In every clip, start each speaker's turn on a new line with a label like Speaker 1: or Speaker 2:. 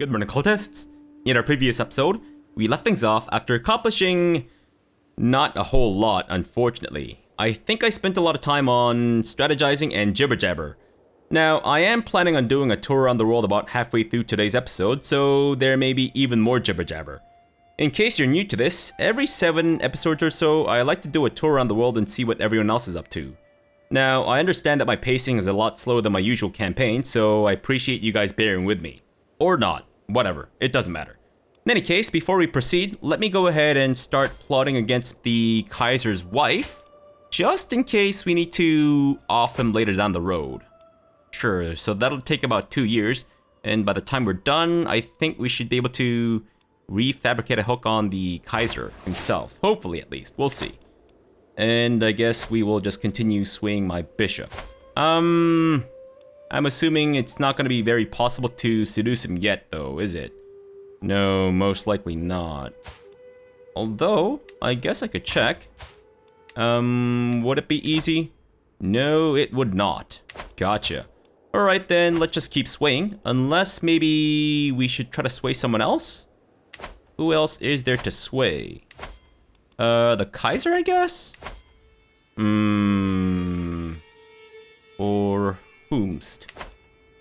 Speaker 1: Good morning, cultists. In our previous episode, we left things off after accomplishing not a whole lot, unfortunately. I think I spent a lot of time on strategizing and jibber jabber. Now, I am planning on doing a tour around the world about halfway through today's episode, so there may be even more jibber jabber. In case you're new to this, every 7 episodes or so, I like to do a tour around the world and see what everyone else is up to. Now, I understand that my pacing is a lot slower than my usual campaign, so I appreciate you guys bearing with me. Or not. Whatever. It doesn't matter. In any case, before we proceed, let me go ahead and start plotting against the Kaiser's wife, just in case we need to off him later down the road. Sure, so that'll take about 2 years, and by the time we're done, I think we should be able to refabricate a hook on the Kaiser himself. Hopefully, at least. We'll see. And I guess we will just continue swaying my bishop. I'm assuming it's not going to be very possible to seduce him yet, though, is it? No, most likely not. Although, I guess I could check. Would it be easy? No, it would not. Gotcha. Alright then, let's just keep swaying. Unless maybe we should try to sway someone else? Who else is there to sway? The Kaiser, I guess? Or whomst?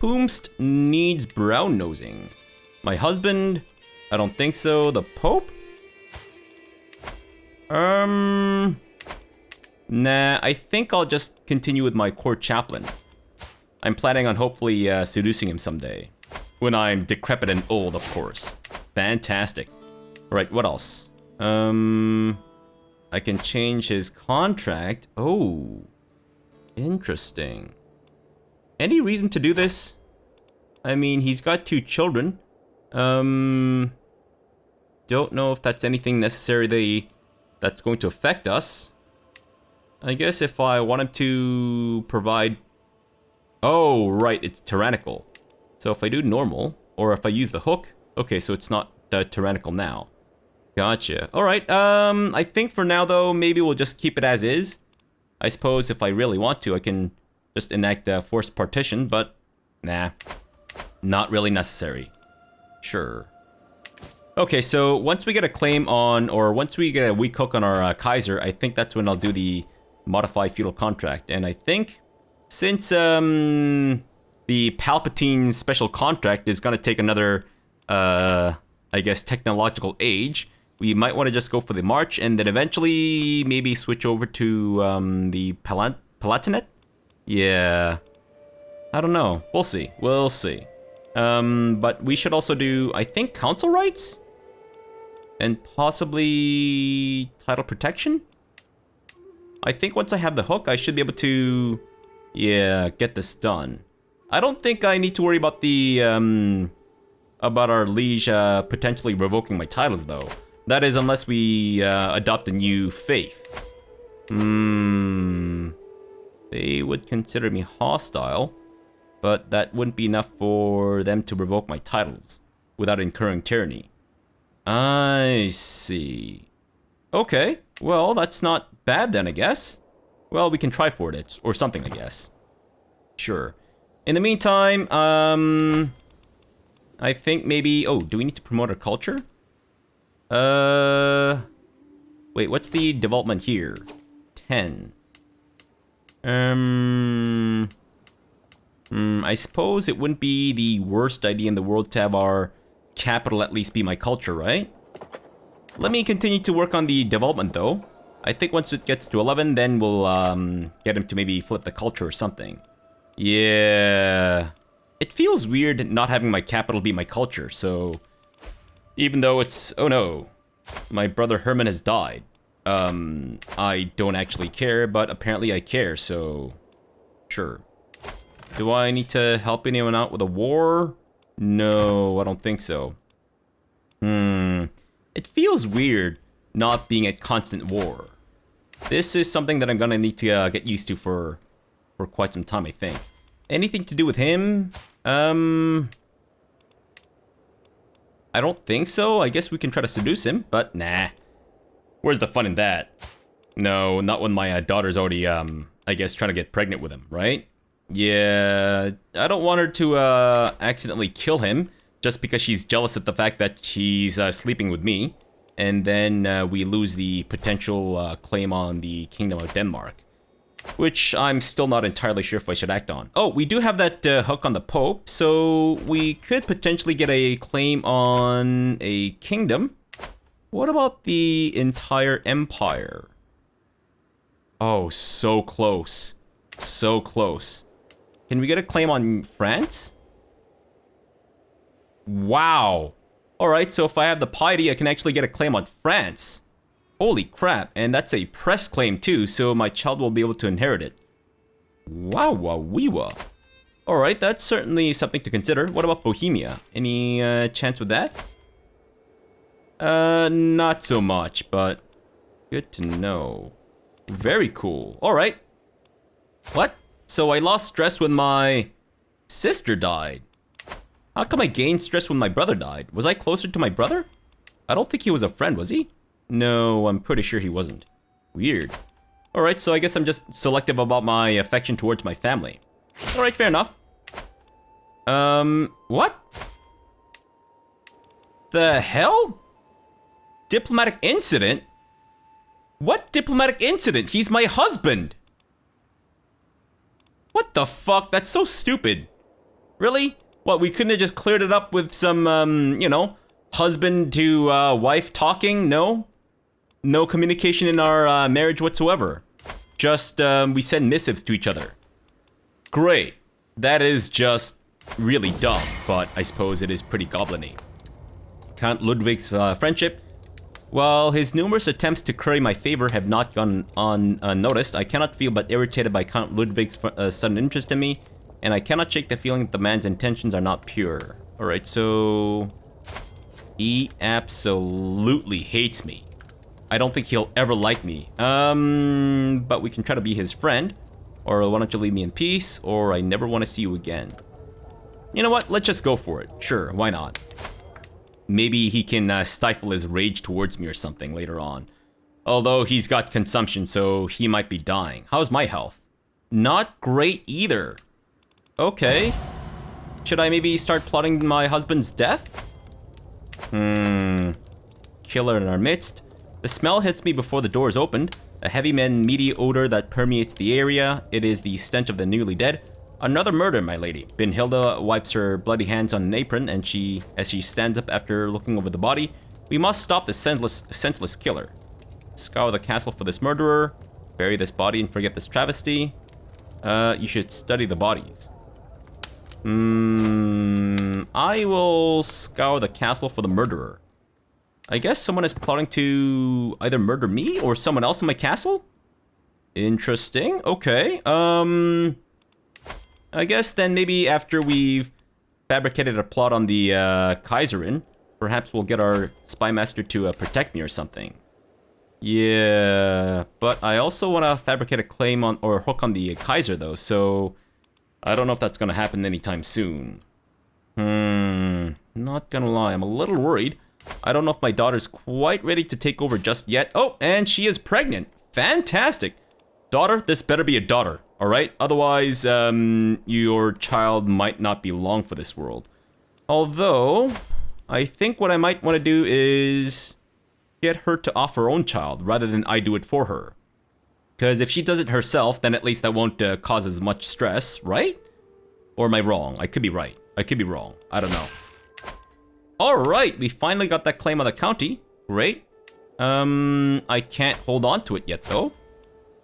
Speaker 1: Whomst needs brown nosing. My husband? I don't think so. The Pope? Nah, I think I'll just continue with my court chaplain. I'm planning on hopefully seducing him someday. When I'm decrepit and old, of course. Fantastic. Alright, what else? I can change his contract. Oh. Interesting. Any reason to do this? I mean, he's got 2 children. Don't know if that's anything necessarily that's going to affect us. I guess if I want him to provide... Oh, right, it's tyrannical. So if I do normal, or if I use the hook... Okay, so it's not tyrannical now. Gotcha. Alright, I think for now, though, maybe we'll just keep it as is. I suppose if I really want to, I can just enact a forced partition, but... Nah. Not really necessary. Sure. Okay, so once we get a claim on, or once we get a weak hook on our Kaiser, I think that's when I'll do the modified feudal contract. And I think, since the Palpatine special contract is gonna take another, I guess, technological age, we might want to just go for the March, and then eventually maybe switch over to the Palatinate? Yeah. I don't know. We'll see. We'll see. But we should also do, I think, council rights? And possibly title protection? I think once I have the hook, I should be able to, yeah, get this done. I don't think I need to worry about the, about our liege potentially revoking my titles, though. That is, unless we adopt a new faith. They would consider me hostile, but that wouldn't be enough for them to revoke my titles without incurring tyranny. I see. Okay, well, that's not bad then, I guess. Well, we can try for it, or something, I guess. Sure. In the meantime, I think maybe... Oh, do we need to promote our culture? Wait, what's the development here? 10. I suppose it wouldn't be the worst idea in the world to have our capital at least be my culture, right? Let me continue to work on the development, though. I think once it gets to 11, then we'll, get him to maybe flip the culture or something. Yeah. It feels weird not having my capital be my culture, so... Even though it's... Oh no. My brother Herman has died. I don't actually care, but apparently I care, so... Sure. Do I need to help anyone out with a war? No, I don't think so. It feels weird not being at constant war. This is something that I'm gonna need to get used to for quite some time, I think. Anything to do with him? I don't think so. I guess we can try to seduce him, but nah. Where's the fun in that? No, not when my daughter's already, I guess, trying to get pregnant with him, right? Yeah, I don't want her to accidentally kill him just because she's jealous at the fact that she's sleeping with me. And then we lose the potential claim on the Kingdom of Denmark, which I'm still not entirely sure if I should act on. Oh, we do have that hook on the Pope, so we could potentially get a claim on a kingdom. What about the entire empire? Oh, so close. So close. Can we get a claim on France? Wow. Alright, so if I have the piety, I can actually get a claim on France. Holy crap, and that's a press claim too, so my child will be able to inherit it. Wow, wee-wah. Alright, that's certainly something to consider. What about Bohemia? Any chance with that? Not so much, but good to know. Very cool. Alright. What? So I lost stress when my sister died. How come I gained stress when my brother died? Was I closer to my brother? I don't think he was a friend, was he? No, I'm pretty sure he wasn't. Weird. Alright, so I guess I'm just selective about my affection towards my family. Alright, fair enough. What? The hell? Diplomatic incident? What diplomatic incident? He's my husband! What the fuck? That's so stupid. Really? What, we couldn't have just cleared it up with some, you know, husband to wife talking? No? No communication in our marriage whatsoever. Just, we send missives to each other. Great. That is just really dumb, but I suppose it is pretty goblin-y. Count Ludwig's friendship. While his numerous attempts to curry my favor have not gone unnoticed, I cannot feel but irritated by Count Ludwig's sudden interest in me, and I cannot shake the feeling that the man's intentions are not pure. Alright, so he absolutely hates me. I don't think he'll ever like me. But we can try to be his friend. Or why don't you leave me in peace, or I never want to see you again. You know what? Let's just go for it. Sure, why not? Maybe he can stifle his rage towards me or something later on. Although he's got consumption, so he might be dying. How's my health? Not great either. Okay. Should I maybe start plotting my husband's death? Killer in our midst. The smell hits me before the door is opened. A heavy and meaty odor that permeates the area. It is the stench of the newly dead. Another murder, my lady. Brynhilda wipes her bloody hands on an apron, and as she stands up after looking over the body. We must stop this senseless killer. Scour the castle for this murderer. Bury this body and forget this travesty. You should study the bodies. I will scour the castle for the murderer. I guess someone is plotting to either murder me or someone else in my castle? Interesting. Okay. I guess then maybe after we've fabricated a plot on the Kaiserin, perhaps we'll get our spy master to protect me or something. Yeah, but I also want to fabricate a claim on or hook on the Kaiser though, so I don't know if that's going to happen anytime soon. Not gonna lie, I'm a little worried. I don't know if my daughter's quite ready to take over just yet. Oh, and she is pregnant. Fantastic. Daughter, this better be a daughter, alright? Otherwise, your child might not be long for this world. Although, I think what I might want to do is get her to off her own child rather than I do it for her. Because if she does it herself, then at least that won't cause as much stress, right? Or am I wrong? I could be right. I could be wrong. I don't know. Alright, we finally got that claim on the county. Great. I can't hold on to it yet, though.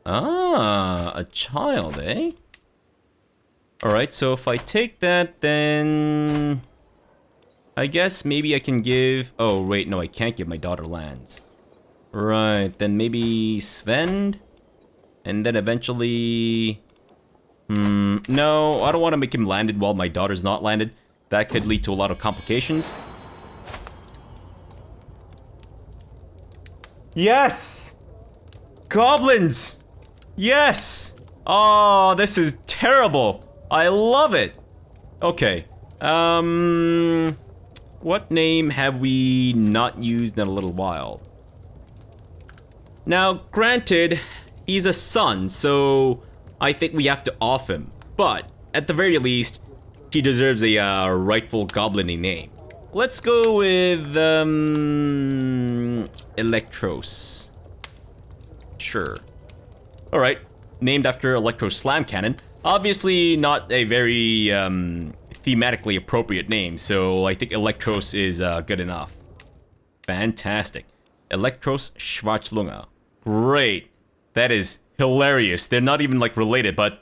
Speaker 1: Ah, a child, eh? Alright, so if I take that, then I guess maybe I can give... Oh, wait, no, I can't give my daughter lands. Right, then maybe Sven? And then eventually... no, I don't want to make him landed while my daughter's not landed. That could lead to a lot of complications. Yes! Goblins! Yes! Oh, this is terrible. I love it. Okay. What name have we not used in a little while? Now, granted, he's a son, so I think we have to off him. But, at the very least, he deserves a rightful goblin-y name. Let's go with Electros. Sure. All right. Named after Electro Slam Cannon. Obviously not a very thematically appropriate name, so I think Electros is good enough. Fantastic. Electros Schwarzlunge. Great. That is hilarious. They're not even like related, but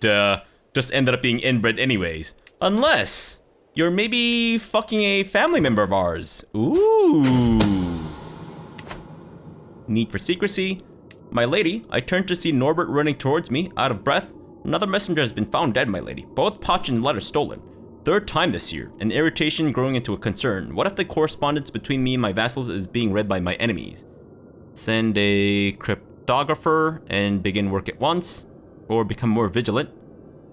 Speaker 1: just ended up being inbred anyways. Unless you're maybe fucking a family member of ours. Ooh. Need for secrecy. My lady, I turned to see Norbert running towards me, out of breath. Another messenger has been found dead, my lady. Both pouch and letter stolen. Third time this year. An irritation growing into a concern. What if the correspondence between me and my vassals is being read by my enemies? Send a cryptographer and begin work at once. Or become more vigilant,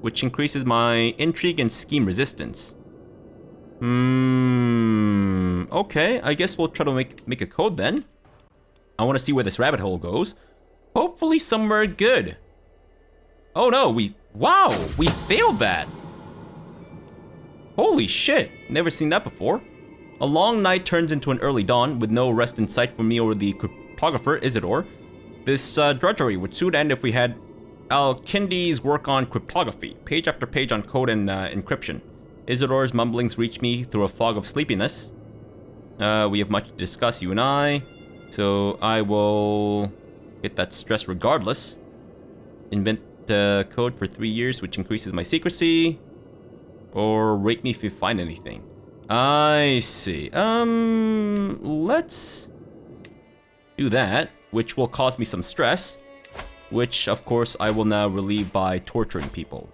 Speaker 1: which increases my intrigue and scheme resistance. Okay, I guess we'll try to make a code then. I want to see where this rabbit hole goes. Hopefully somewhere good. Oh no, we failed that. Holy shit, never seen that before. A long night turns into an early dawn with no rest in sight for me or the cryptographer, Isidore. This drudgery would soon end if we had Alkindi's work on cryptography, page after page on code and encryption. Isidore's mumblings reach me through a fog of sleepiness. We have much to discuss, you and I, so I will get that stress regardless. Invent code for 3 years, which increases my secrecy. Or rate me if you find anything. I see. Let's do that, which will cause me some stress, which of course I will now relieve by torturing people.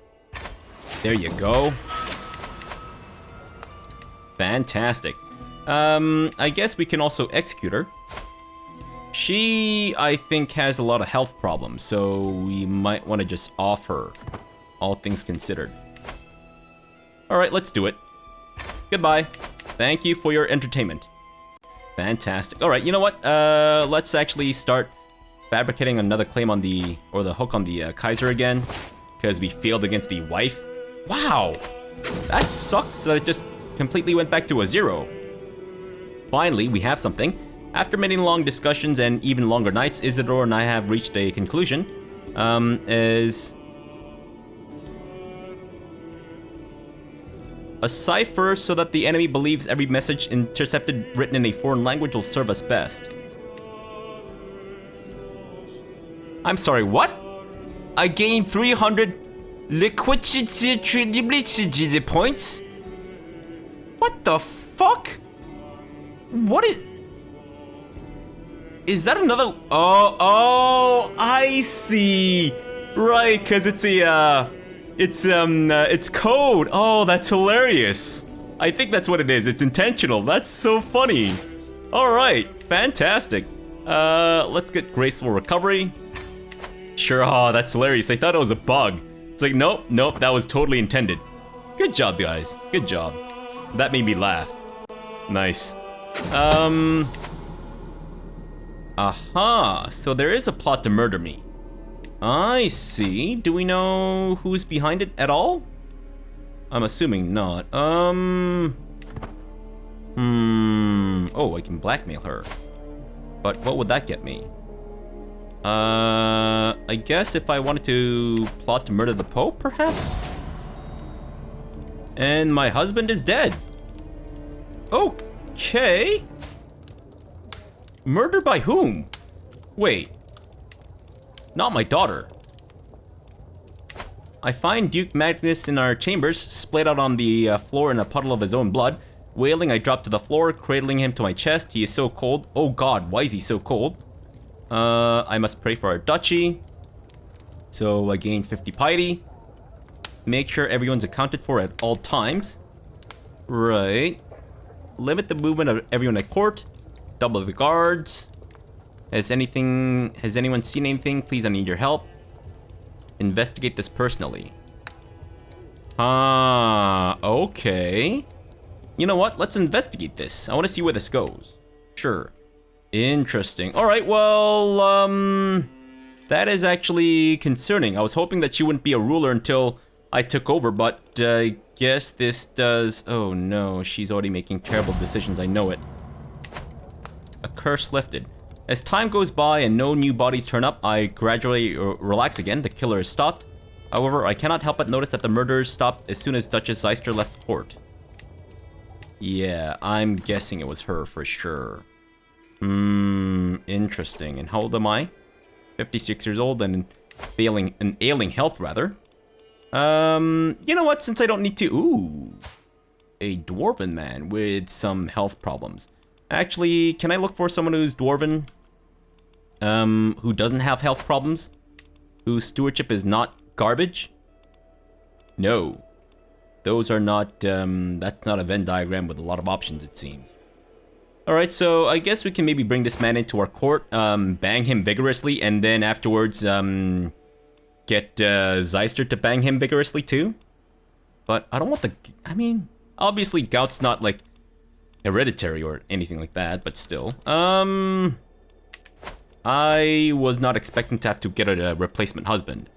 Speaker 1: There you go. Fantastic. I guess we can also execute her. She, I think, has a lot of health problems, so we might want to just off her, all things considered. Alright, let's do it. Goodbye. Thank you for your entertainment. Fantastic. Alright, you know what? Let's actually start fabricating another claim on the, or the hook on the Kaiser again, because we failed against the wife. Wow! That sucks that it just completely went back to a 0. Finally, we have something. After many long discussions and even longer nights, Isidore and I have reached a conclusion. As a cipher so that the enemy believes every message intercepted written in a foreign language will serve us best. I'm sorry, what? I gained 300 liquidity points? What the fuck? What is that another? Oh, I see. Right, because it's a, it's code. Oh, that's hilarious. I think that's what it is. It's intentional. That's so funny. All right, fantastic. Let's get graceful recovery. Sure, oh, that's hilarious. I thought it was a bug. It's like, nope, that was totally intended. Good job, guys. Good job. That made me laugh. Nice. Aha, so there is a plot to murder me. I see. Do we know who's behind it at all? I'm assuming not. Oh, I can blackmail her. But what would that get me? I guess if I wanted to plot to murder the Pope, perhaps? And my husband is dead. Okay. Murder by whom? Wait. Not my daughter. I find Duke Magnus in our chambers, splayed out on the floor in a puddle of his own blood. Wailing, I drop to the floor, cradling him to my chest. He is so cold. Oh god, why is he so cold? I must pray for our duchy. So I gain 50 piety. Make sure everyone's accounted for at all times. Right. Limit the movement of everyone at court. Double the guards. Has anyone seen anything? Please, I need your help. Investigate this personally. Ah, okay. You know what? Let's investigate this. I want to see where this goes. Sure. Interesting. All right, well, that is actually concerning. I was hoping that she wouldn't be a ruler until I took over, but I guess this does... Oh no, she's already making terrible decisions, I know it. A curse lifted. As time goes by and no new bodies turn up, I gradually relax again. The killer is stopped. However, I cannot help but notice that the murderers stopped as soon as Duchess Zeister left court. Yeah, I'm guessing it was her for sure. Interesting. And how old am I? 56 years old and ailing health, rather. You know what? Since I don't need to... Ooh. A dwarven man with some health problems. Actually, can I look for someone who's dwarven? Who doesn't have health problems? Whose stewardship is not garbage? No. Those are not, that's not a Venn diagram with a lot of options, it seems. Alright, so I guess we can maybe bring this man into our court, bang him vigorously, and then afterwards, get, Zeister to bang him vigorously too? But I don't want the... I mean, obviously gout's not, like, hereditary or anything like that, but still. I was not expecting to have to get a replacement husband.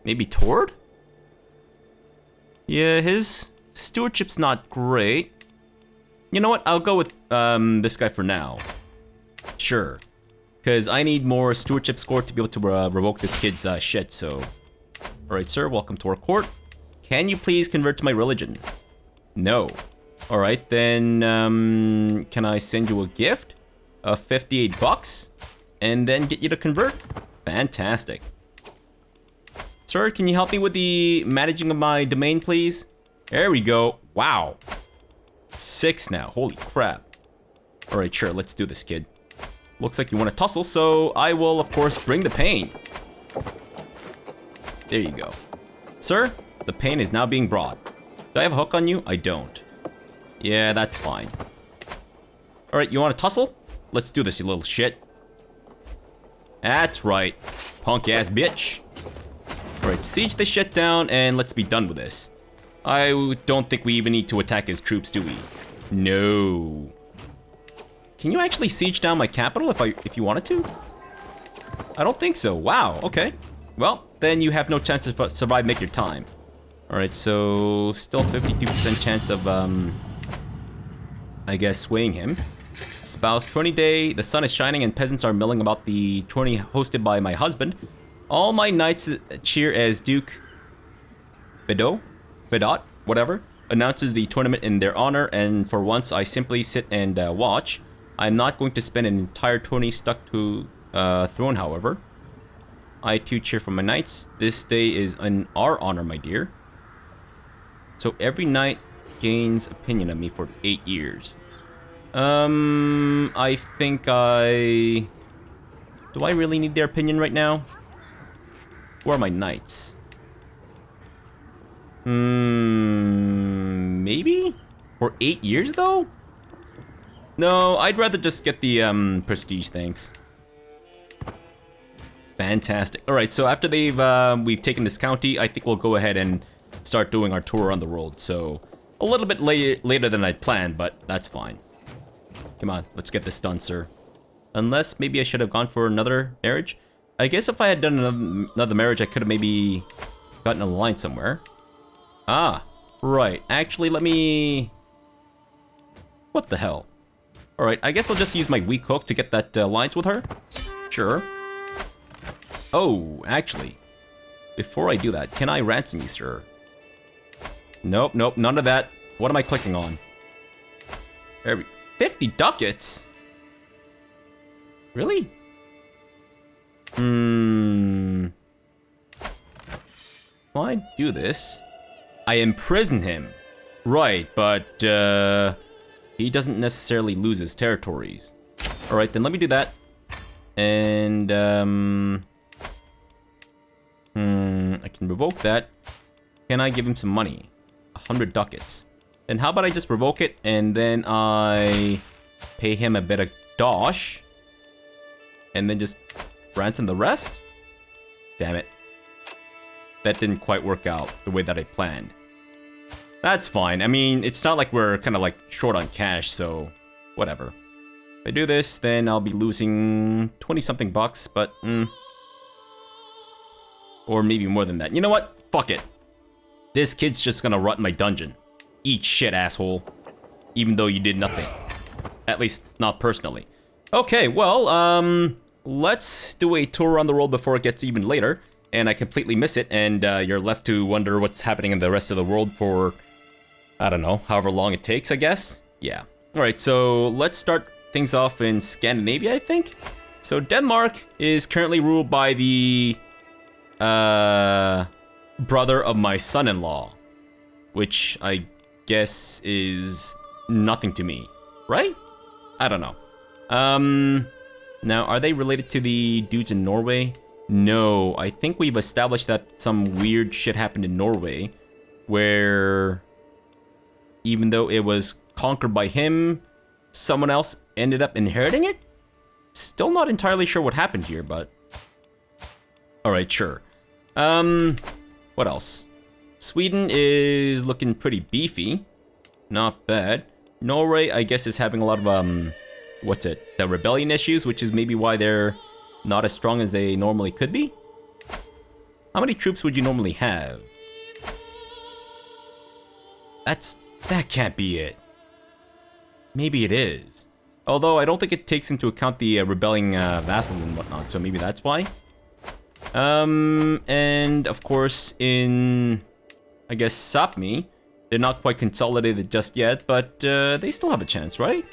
Speaker 1: Maybe Tord? Yeah, his stewardship's not great. You know what? I'll go with this guy for now. Sure. Because I need more stewardship score to be able to revoke this kid's shit, so... Alright, sir, welcome to our court. Can you please convert to my religion? No. Alright, then, can I send you a gift? Of 58 bucks? And then get you to convert? Fantastic. Sir, can you help me with the managing of my domain, please? There we go. Wow. 6 now. Holy crap. Alright, sure. Let's do this, kid. Looks like you want to tussle, so I will, of course, bring the pain. There you go. Sir, the pain is now being brought. Do I have a hook on you? I don't. Yeah, that's fine. Alright, you want to tussle? Let's do this, you little shit. That's right. Punk-ass bitch. Alright, siege this shit down, and let's be done with this. I don't think we even need to attack his troops, do we? No. Can you actually siege down my capital if you wanted to? I don't think so. Wow, okay. Well, then you have no chance to survive, make your time. Alright, so still 52% chance of, I guess, swaying him. Spouse tourney day, the sun is shining and peasants are milling about the tourney hosted by my husband. All my knights cheer as Duke Bedot, whatever, announces the tournament in their honor, and for once I simply sit and watch. I'm not going to spend an entire tourney stuck to throne, however. I too cheer for my knights. This day is in our honor, my dear. So every knight gains opinion of me for 8 years. I think I... Do I really need their opinion right now? Who are my knights? Maybe? For 8 years, though? No, I'd rather just get the, prestige, thanks. Fantastic. Alright, so after we've taken this county, I think we'll go ahead and start doing our tour around the world. So, a little bit later than I'd planned, but that's fine. Come on, let's get this done, sir. Unless maybe I should have gone for another marriage. I guess if I had done another marriage, I could have maybe gotten a line somewhere. Ah, right. Actually, let me... What the hell? Alright, I guess I'll just use my weak hook to get that alliance with her. Sure. Oh, actually. Before I do that, can I ransom you, sir? Nope, nope, none of that. What am I clicking on? 50 ducats? Really? Well, I do this. I imprison him. Right, but, he doesn't necessarily lose his territories. Alright, then let me do that. And, I can revoke that. Can I give him some money? 100 ducats. Then how about I just revoke it, and then I pay him a bit of dosh. And then just ransom the rest? Damn it. That didn't quite work out the way that I planned. That's fine. I mean, it's not like we're kind of like short on cash, so whatever. If I do this, then I'll be losing 20-something bucks, but or maybe more than that. You know what? Fuck it. This kid's just gonna rot in my dungeon. Eat shit, asshole. Even though you did nothing. At least, not personally. Okay, well, let's do a tour around the world before it gets even later. And I completely miss it, and you're left to wonder what's happening in the rest of the world for, I don't know, however long it takes, I guess? Yeah. Alright, so let's start things off in Scandinavia, I think? So Denmark is currently ruled by the, brother of my son-in-law. Which I guess is nothing to me, right? I don't know. Now, are they related to the dudes in Norway? No, I think we've established that some weird shit happened in Norway, where even though it was conquered by him, someone else ended up inheriting it? Still not entirely sure what happened here, but... Alright, sure. What else? Sweden is looking pretty beefy. Not bad. Norway, I guess, is having a lot of, what's it? The rebellion issues, which is maybe why they're not as strong as they normally could be? How many troops would you normally have? That can't be it. Maybe it is. Although, I don't think it takes into account the rebelling vassals and whatnot, so maybe that's why. And of course, in, I guess, Sapmi, they're not quite consolidated just yet, but they still have a chance, right?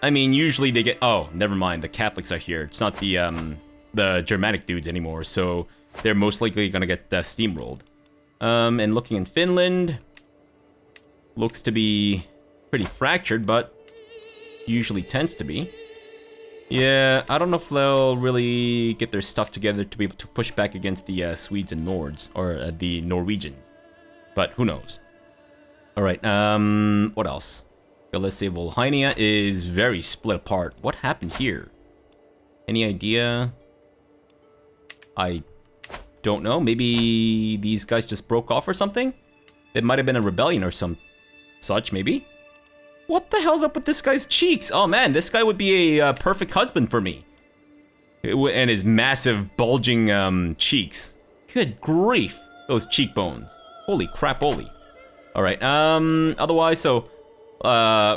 Speaker 1: I mean, usually they get... Oh, never mind. The Catholics are here. It's not the Germanic dudes anymore, so they're most likely gonna get steamrolled. And looking in Finland, looks to be pretty fractured, but usually tends to be. Yeah, I don't know if they'll really get their stuff together to be able to push back against the Swedes and Nords, or the Norwegians. But who knows? Alright, what else? Galicia Volhynia is very split apart. What happened here? Any idea? I don't know. Maybe these guys just broke off or something? It might have been a rebellion or some such, maybe? What the hell's up with this guy's cheeks? Oh man, this guy would be a perfect husband for me. And his massive, bulging cheeks. Good grief, those cheekbones. Holy crap, holy. Alright, otherwise, so...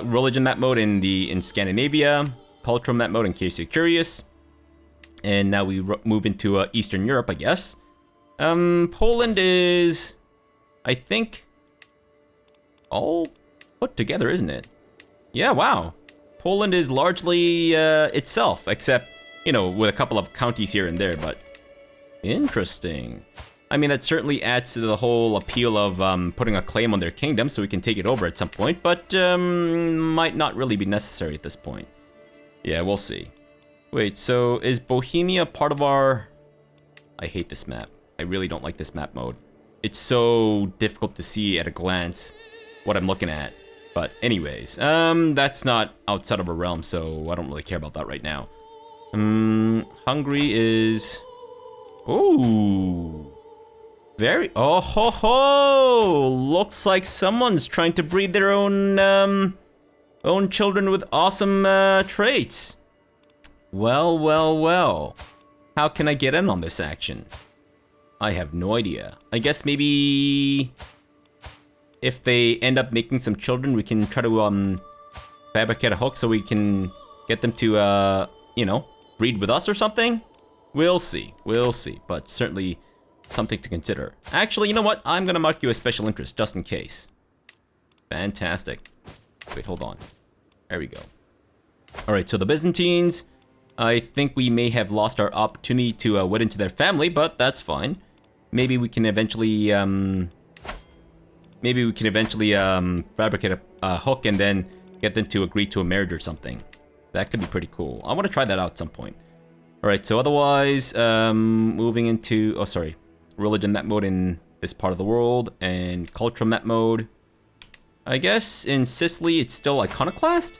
Speaker 1: religion map mode in Scandinavia, cultural map mode in case you're curious, and now we move into Eastern Europe, I guess. Poland is, I think, all put together, isn't it? Yeah, wow. Poland is largely itself, except, you know, with a couple of counties here and there, but interesting. I mean, that certainly adds to the whole appeal of putting a claim on their kingdom so we can take it over at some point, but might not really be necessary at this point. Yeah, we'll see. Wait, so is Bohemia part of our... I hate this map. I really don't like this map mode. It's so difficult to see at a glance what I'm looking at. But anyways, that's not outside of our realm, so I don't really care about that right now. Hungary is... Ooh... Very... Oh ho ho! Looks like someone's trying to breed their own children with awesome traits. Well, well, well. How can I get in on this action? I have no idea. I guess maybe... if they end up making some children, we can try to fabricate a hook so we can get them to, you know, breed with us or something? We'll see. We'll see. But certainly... something to consider. Actually, you know what? I'm gonna mark you as special interest, just in case. Fantastic. Wait, hold on. There we go. Alright, so the Byzantines, I think we may have lost our opportunity to wed into their family, but that's fine. Maybe we can eventually, fabricate a hook and then get them to agree to a marriage or something. That could be pretty cool. I want to try that out at some point. Alright, so otherwise, moving into... oh, sorry. Religion map mode in this part of the world, and cultural map mode. I guess in Sicily it's still iconoclast?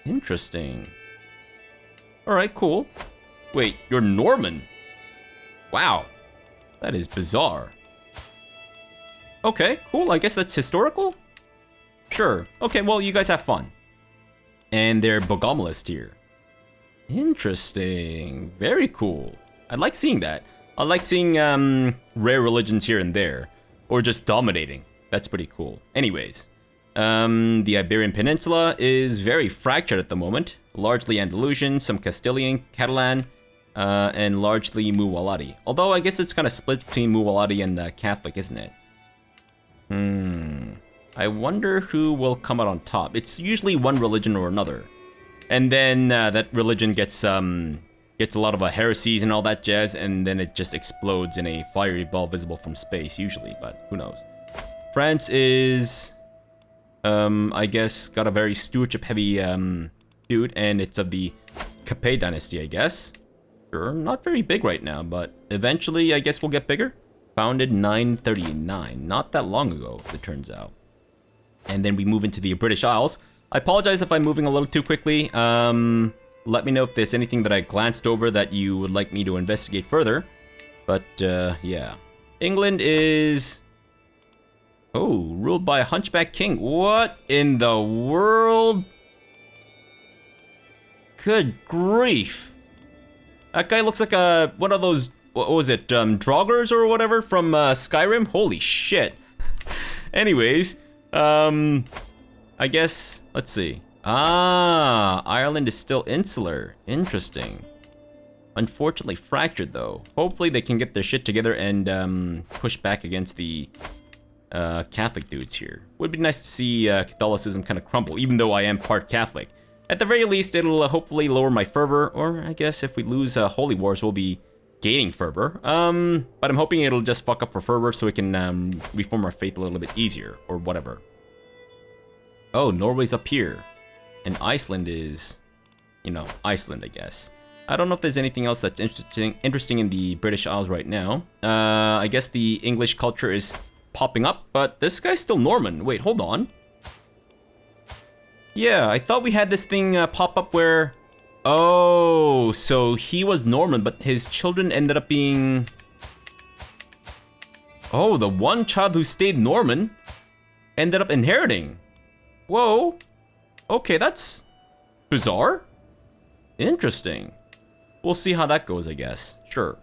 Speaker 1: Interesting. Alright, cool. Wait, you're Norman? Wow. That is bizarre. Okay, cool. I guess that's historical? Sure. Okay, well, you guys have fun. And they're Bogomolist here. Interesting. Very cool. I like seeing that. I like seeing rare religions here and there. or just dominating. That's pretty cool. Anyways, the Iberian Peninsula is very fractured at the moment. Largely Andalusian, some Castilian, Catalan, and largely Muwalati. Although I guess it's kind of split between Muwalati and Catholic, isn't it? I wonder who will come out on top. It's usually one religion or another. And then that religion gets a lot of heresies and all that jazz, and then it just explodes in a fiery ball visible from space, usually, but who knows. France is, I guess, got a very stewardship-heavy dude, and it's of the Capet dynasty, I guess. Sure, not very big right now, but eventually, I guess we'll get bigger. Founded 939, not that long ago, it turns out. And then we move into the British Isles. I apologize if I'm moving a little too quickly. Let me know if there's anything that I glanced over that you would like me to investigate further. But, yeah. England is... Oh, ruled by a hunchback king. What in the world? Good grief. That guy looks like one of those, what was it, Draugrs or whatever from Skyrim? Holy shit. Anyways, I guess, let's see. Ah, Ireland is still insular. Interesting. Unfortunately fractured though. Hopefully they can get their shit together and push back against the Catholic dudes here. Would be nice to see Catholicism kind of crumble, even though I am part Catholic. At the very least, it'll hopefully lower my fervor, or I guess if we lose Holy Wars, we'll be gaining fervor. But I'm hoping it'll just fuck up for fervor so we can reform our faith a little bit easier, or whatever. Oh, Norway's up here. And Iceland is, you know, Iceland, I guess. I don't know if there's anything else that's interesting in the British Isles right now. I guess the English culture is popping up, but this guy's still Norman. Wait, hold on. Yeah, I thought we had this thing pop up where... Oh, so he was Norman, but his children ended up being... Oh, the one child who stayed Norman ended up inheriting. Whoa. Okay, that's bizarre. Interesting. We'll see how that goes, I guess. Sure.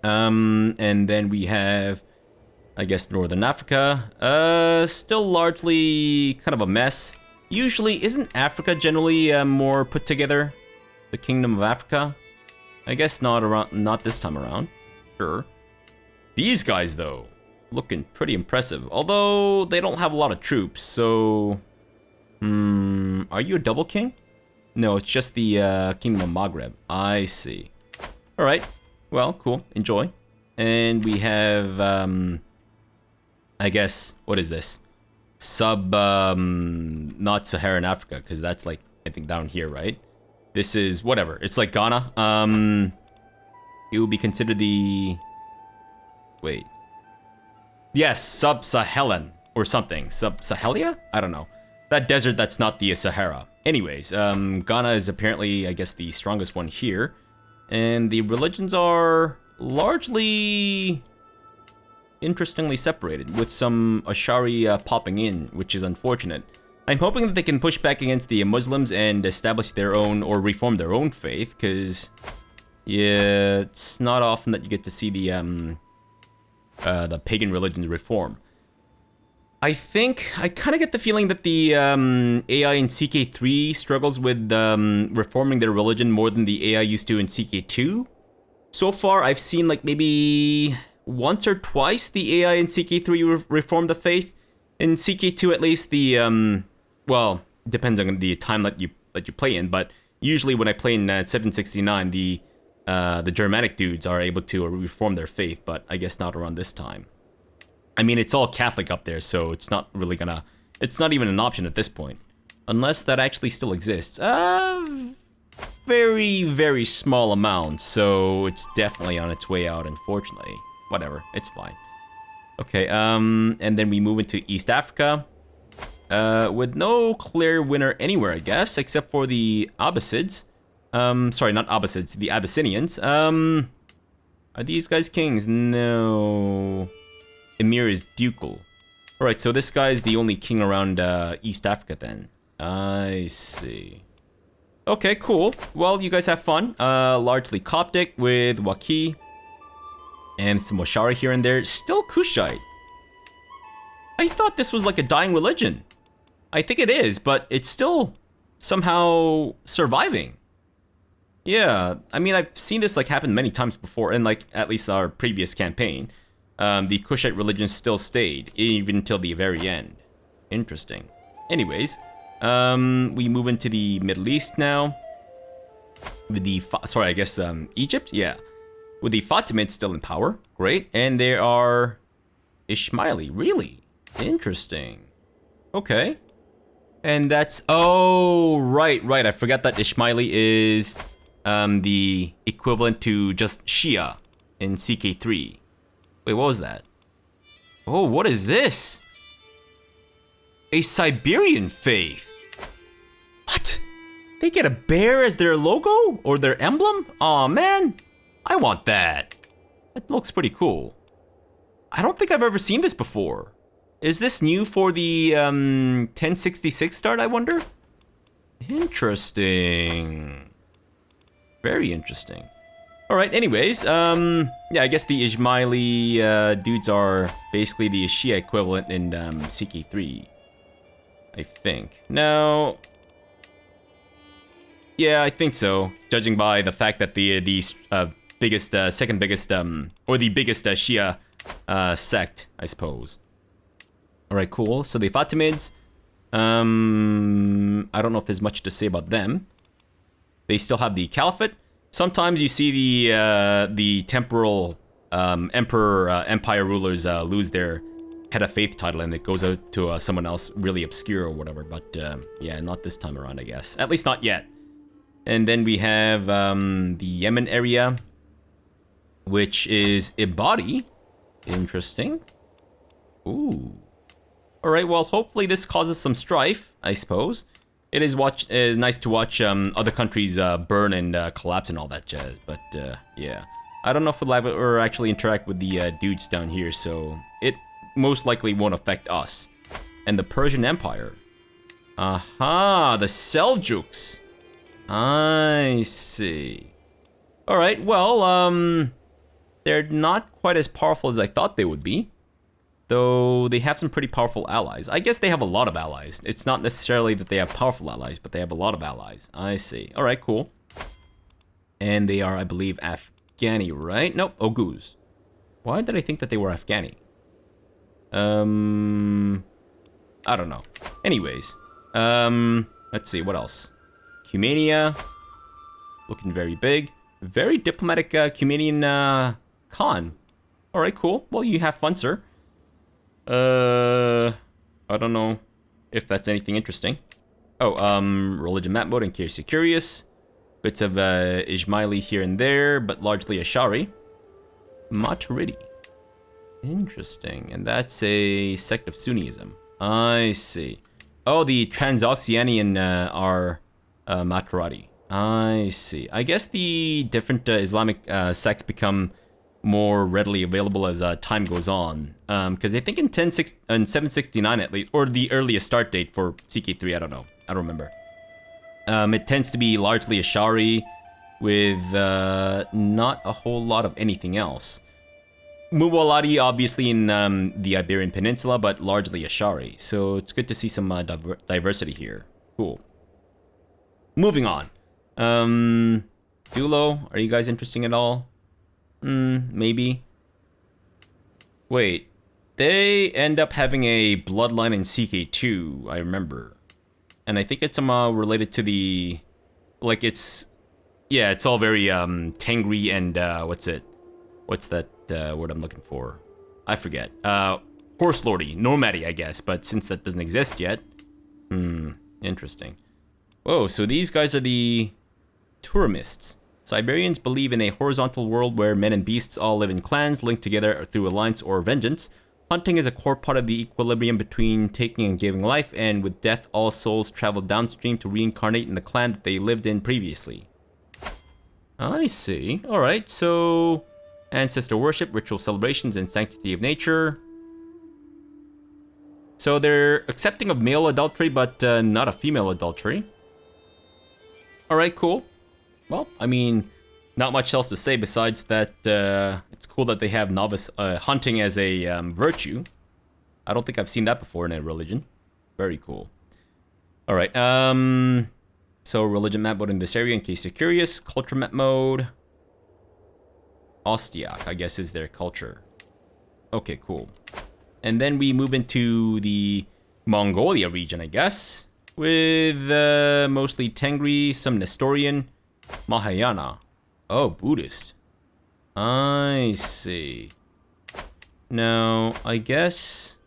Speaker 1: And then we have, I guess, Northern Africa. Still largely kind of a mess. Usually, isn't Africa generally more put together? The Kingdom of Africa? I guess not this time around. Sure. These guys, though, looking pretty impressive. Although, they don't have a lot of troops, so... are you a double king? No, it's just the Kingdom of Maghreb. I see. Alright. Well, cool. Enjoy. And we have, I guess, what is this? Not Saharan Africa, because that's like, I think down here, right? This is, whatever. It's like Ghana. It would be considered the... Wait. Yes, Sub-Saharan or something. Sub-Sahalia? I don't know. That desert that's not the Sahara. Anyways, Ghana is apparently, I guess, the strongest one here. And the religions are largely interestingly separated, with some Ashari popping in, which is unfortunate. I'm hoping that they can push back against the Muslims and establish their own, or reform their own faith, because, yeah, it's not often that you get to see the pagan religions reform. I kind of get the feeling that the AI in CK3 struggles with reforming their religion more than the AI used to in CK2. So far, I've seen like maybe once or twice the AI in CK3 reformed the faith. In CK2, at least, the well, depends on the time that you play in, but usually when I play in 769, the Germanic dudes are able to reform their faith, but I guess not around this time. I mean, it's all Catholic up there, so it's not really gonna... It's not even an option at this point. Unless that actually still exists. Very, very small amount, so it's definitely on its way out, unfortunately. Whatever, it's fine. Okay, and then we move into East Africa. With no clear winner anywhere, I guess, except for the Abbasids. Sorry, not Abbasids, the Abyssinians. Are these guys kings? No... Emir is ducal. Alright, so this guy is the only king around East Africa then. I see. Okay, cool. Well, you guys have fun. Largely Coptic with Waki. And some Washara here and there. Still Kushite. I thought this was like a dying religion. I think it is, but it's still somehow surviving. Yeah, I mean, I've seen this like happen many times before, in like at least our previous campaign. The Kushite religion still stayed, even until the very end. Interesting. Anyways, we move into the Middle East now. With the, sorry, I guess Egypt? Yeah. With the Fatimids still in power. Great. And there are Ismaili. Really? Interesting. Okay. And that's, oh, right. I forgot that Ismaili is the equivalent to just Shia in CK3. Wait, what was that? Oh, what is this? A Siberian faith. What? They get a bear as their logo or their emblem? Aw, man. I want that. That looks pretty cool. I don't think I've ever seen this before. Is this new for the 1066 start, I wonder? Interesting. Very interesting. Alright, anyways, yeah, I guess the Ismaili dudes are basically the Shia equivalent in CK3. I think. Now, yeah, I think so. Judging by the fact that the biggest, second biggest, or the biggest Shia sect, I suppose. Alright, cool. So the Fatimids, I don't know if there's much to say about them. They still have the Caliphate. Sometimes you see the temporal empire rulers lose their head of faith title and it goes out to someone else really obscure or whatever. But yeah, not this time around, I guess. At least not yet. And then we have the Yemen area, which is Ibadi. Interesting. Ooh. Alright, well, hopefully this causes some strife, I suppose. It is nice to watch other countries burn and collapse and all that jazz, but yeah. I don't know if we'll ever actually interact with the dudes down here, so it most likely won't affect us. And the Persian Empire. Aha, the Seljuks. I see. Alright, well, they're not quite as powerful as I thought they would be. Though they have some pretty powerful allies. I guess they have a lot of allies. It's not necessarily that they have powerful allies, but they have a lot of allies. I see. Alright, cool. And they are, I believe, Afghani, right? Nope, Oghuz. Why did I think that they were Afghani? I don't know. Anyways. Let's see, what else? Cumania. Looking very big. Very diplomatic Cumanian Khan. Alright, cool. Well, you have fun, sir. I don't know if that's anything interesting. Oh, religion map mode in case you're curious. Bits of Ismaili here and there, but largely Ashari. Maturidi. Interesting. And that's a sect of Sunnism. I see. Oh, the Transoxianian are Maturidi. I see. I guess the different Islamic sects become more readily available as time goes on. Because I think in 769 at least, or the earliest start date for CK3, I don't know. I don't remember. It tends to be largely Ashari with not a whole lot of anything else. Muwaladi obviously in the Iberian Peninsula, but largely Ashari. So it's good to see some diversity here. Cool. Moving on. Dulo, are you guys interesting at all? Maybe. Wait, they end up having a bloodline in CK2, I remember. And I think it's somehow related to the, like it's, yeah, it's all very Tengri and what's that word I'm looking for? I forget. Horse Lordy, Nomadi, I guess, but since that doesn't exist yet. Interesting. Whoa, so these guys are the Turamists. Siberians believe in a horizontal world where men and beasts all live in clans linked together through alliance or vengeance. Hunting is a core part of the equilibrium between taking and giving life, and with death, all souls travel downstream to reincarnate in the clan that they lived in previously. I see. Alright, so ancestor worship, ritual celebrations, and sanctity of nature. So they're accepting of male adultery, but not a female adultery. Alright, cool. Well, I mean, not much else to say besides that it's cool that they have novice hunting as a virtue. I don't think I've seen that before in a religion. Very cool. All right. So religion map mode in this area in case you're curious. Culture map mode. Ostiak, I guess, is their culture. Okay, cool. And then we move into the Mongolia region, I guess, with mostly Tengri, some Nestorian, Mahayana. Oh, Buddhist. I see. Now, I guess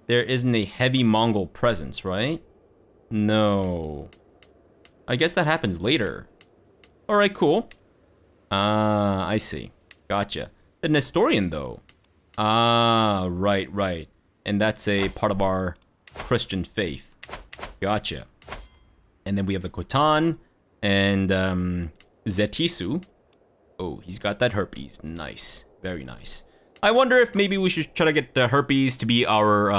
Speaker 1: there isn't a heavy Mongol presence, right? No. I guess that happens later. Alright, cool. Ah, I see. Gotcha. The Nestorian, though. Ah, right. And that's a part of our Christian faith. Gotcha. And then we have the Khotan and Zetisu. Oh, he's got that herpes. Nice. Very nice. I wonder if maybe we should try to get the herpes to be our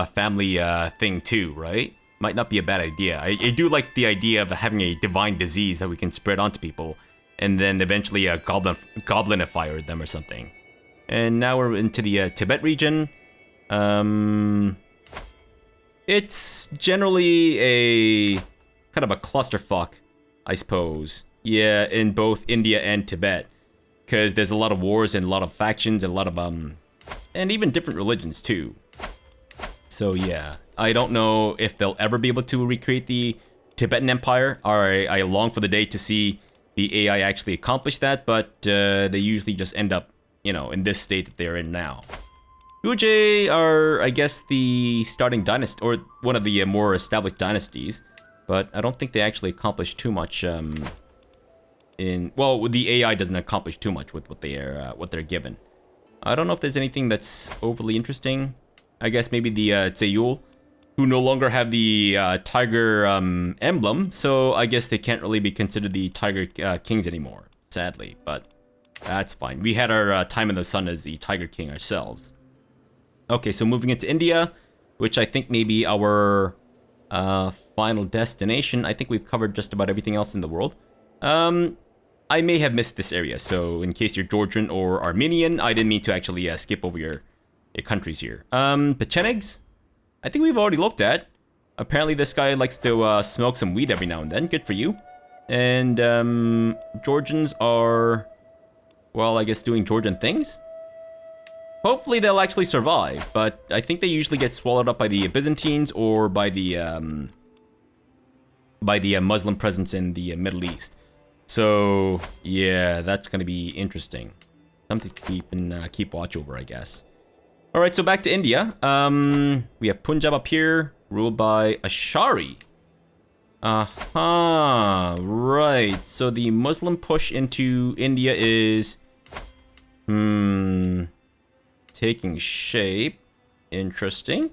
Speaker 1: family thing too, right? Might not be a bad idea. I do like the idea of having a divine disease that we can spread onto people, and then eventually goblinify them or something. And now we're into the Tibet region. It's generally a kind of a clusterfuck, I suppose. Yeah, in both India and Tibet, because there's a lot of wars and a lot of factions and a lot of and even different religions too. So yeah, I don't know if they'll ever be able to recreate the Tibetan Empire. I long for the day to see the AI actually accomplish that, but they usually just end up, you know, in this state that they're in now. Guje are, I guess, the starting dynasty, or one of the more established dynasties, but I don't think they actually accomplish too much. Well, the AI doesn't accomplish too much with what they're given. I don't know if there's anything that's overly interesting. I guess maybe the CthuLoops, who no longer have the tiger emblem, so I guess they can't really be considered the Tiger Kings anymore, sadly, but that's fine. We had our time in the sun as the Tiger King ourselves. Okay, so moving into India, which I think may be our final destination. I think we've covered just about everything else in the world. I may have missed this area, so in case you're Georgian or Armenian, I didn't mean to actually skip over your countries here. Pechenegs? I think we've already looked at. Apparently this guy likes to smoke some weed every now and then. Good for you. And Georgians are, well, I guess doing Georgian things? Hopefully they'll actually survive, but I think they usually get swallowed up by the Byzantines or by the Muslim presence in the Middle East. So yeah, that's gonna be interesting. Something to keep watch over, I guess. All right, so back to India. We have Punjab up here, ruled by Ashari. Aha, right. So the Muslim push into India is taking shape. Interesting.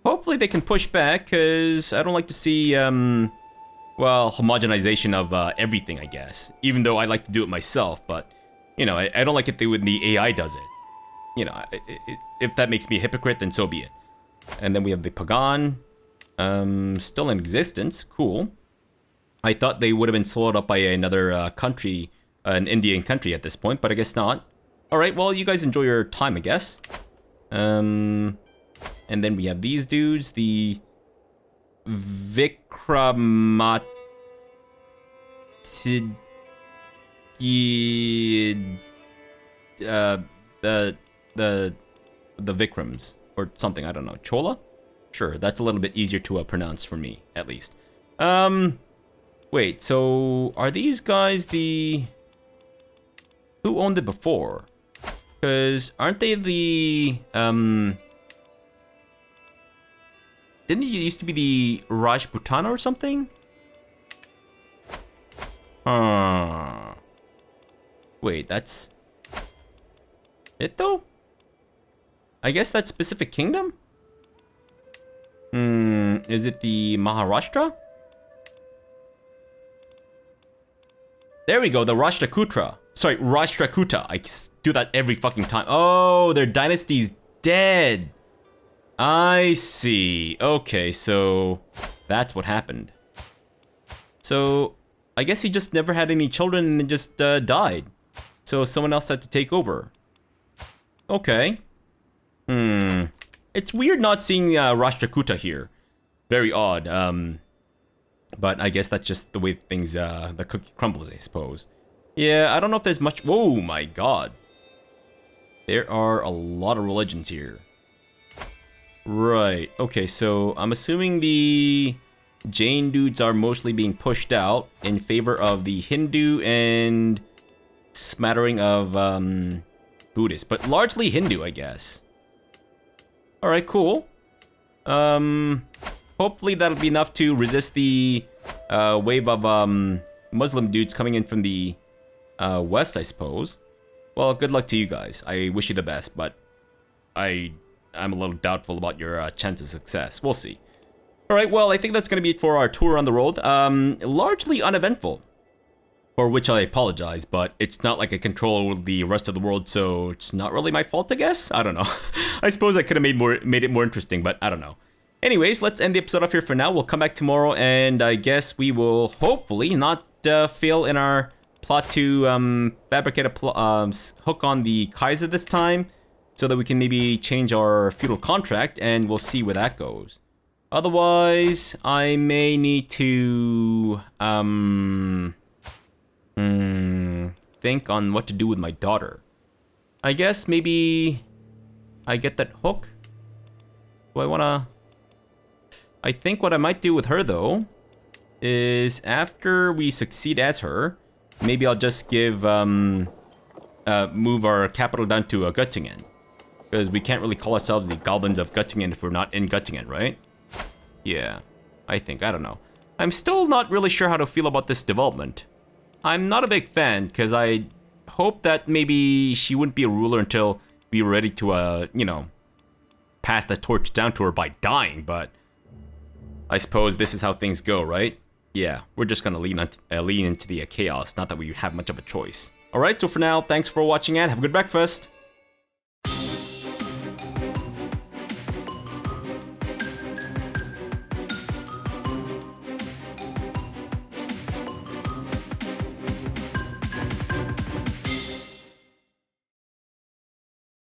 Speaker 1: Hopefully they can push back, because I don't like to see well, homogenization of everything, I guess. Even though I like to do it myself, but you know, I don't like it when the AI does it. You know, if that makes me a hypocrite, then so be it. And then we have the Pagan, still in existence. Cool. I thought they would have been swallowed up by another country, an Indian country at this point, but I guess not. All right, well, you guys enjoy your time, I guess. And then we have these dudes, the Vikramatid, the Vikrams or something, I don't know. Chola? Sure, that's a little bit easier to pronounce for me, at least. Wait, so are these guys the... Who owned it before? Because aren't they the... Didn't it used to be the Rajputana or something? Wait, that's... it though? I guess that specific kingdom? Is it the Maharashtra? There we go, the Rashtrakuta. Sorry, Rashtrakuta. I do that every fucking time. Oh, their dynasty's dead. I see. Okay, so that's what happened. So I guess he just never had any children and just died. So someone else had to take over. Okay. It's weird not seeing Rashtrakuta here. Very odd. But I guess that's just the way things, the cookie crumbles, I suppose. Yeah, I don't know if there's much... Whoa, my god. There are a lot of religions here. Right. Okay, so I'm assuming the Jain dudes are mostly being pushed out in favor of the Hindu and smattering of Buddhist, but largely Hindu, I guess. Alright, cool. Hopefully that'll be enough to resist the wave of Muslim dudes coming in from the west, I suppose. Well, good luck to you guys. I wish you the best, but I'm a little doubtful about your chance of success. We'll see. Alright, well, I think that's going to be it for our tour around the world. Largely uneventful. For which I apologize, but it's not like I control the rest of the world, so it's not really my fault, I guess? I don't know. I suppose I could have made it more interesting, but I don't know. Anyways, let's end the episode off here for now. We'll come back tomorrow, and I guess we will hopefully not fail in our plot to fabricate a hook on the Kaiser this time, so that we can maybe change our feudal contract, and we'll see where that goes. Otherwise, I may need to think on what to do with my daughter. I guess maybe I get that hook. Do I wanna... I think what I might do with her, though, is after we succeed as her, maybe I'll just give, move our capital down to Göttingen. Because we can't really call ourselves the Goblins of Göttingen if we're not in Göttingen, right? Yeah, I think. I don't know. I'm still not really sure how to feel about this development. I'm not a big fan, because I hope that maybe she wouldn't be a ruler until we were ready to, you know, pass the torch down to her by dying, but I suppose this is how things go, right? Yeah, we're just gonna lean into the chaos, not that we have much of a choice. Alright, so for now, thanks for watching and have a good breakfast!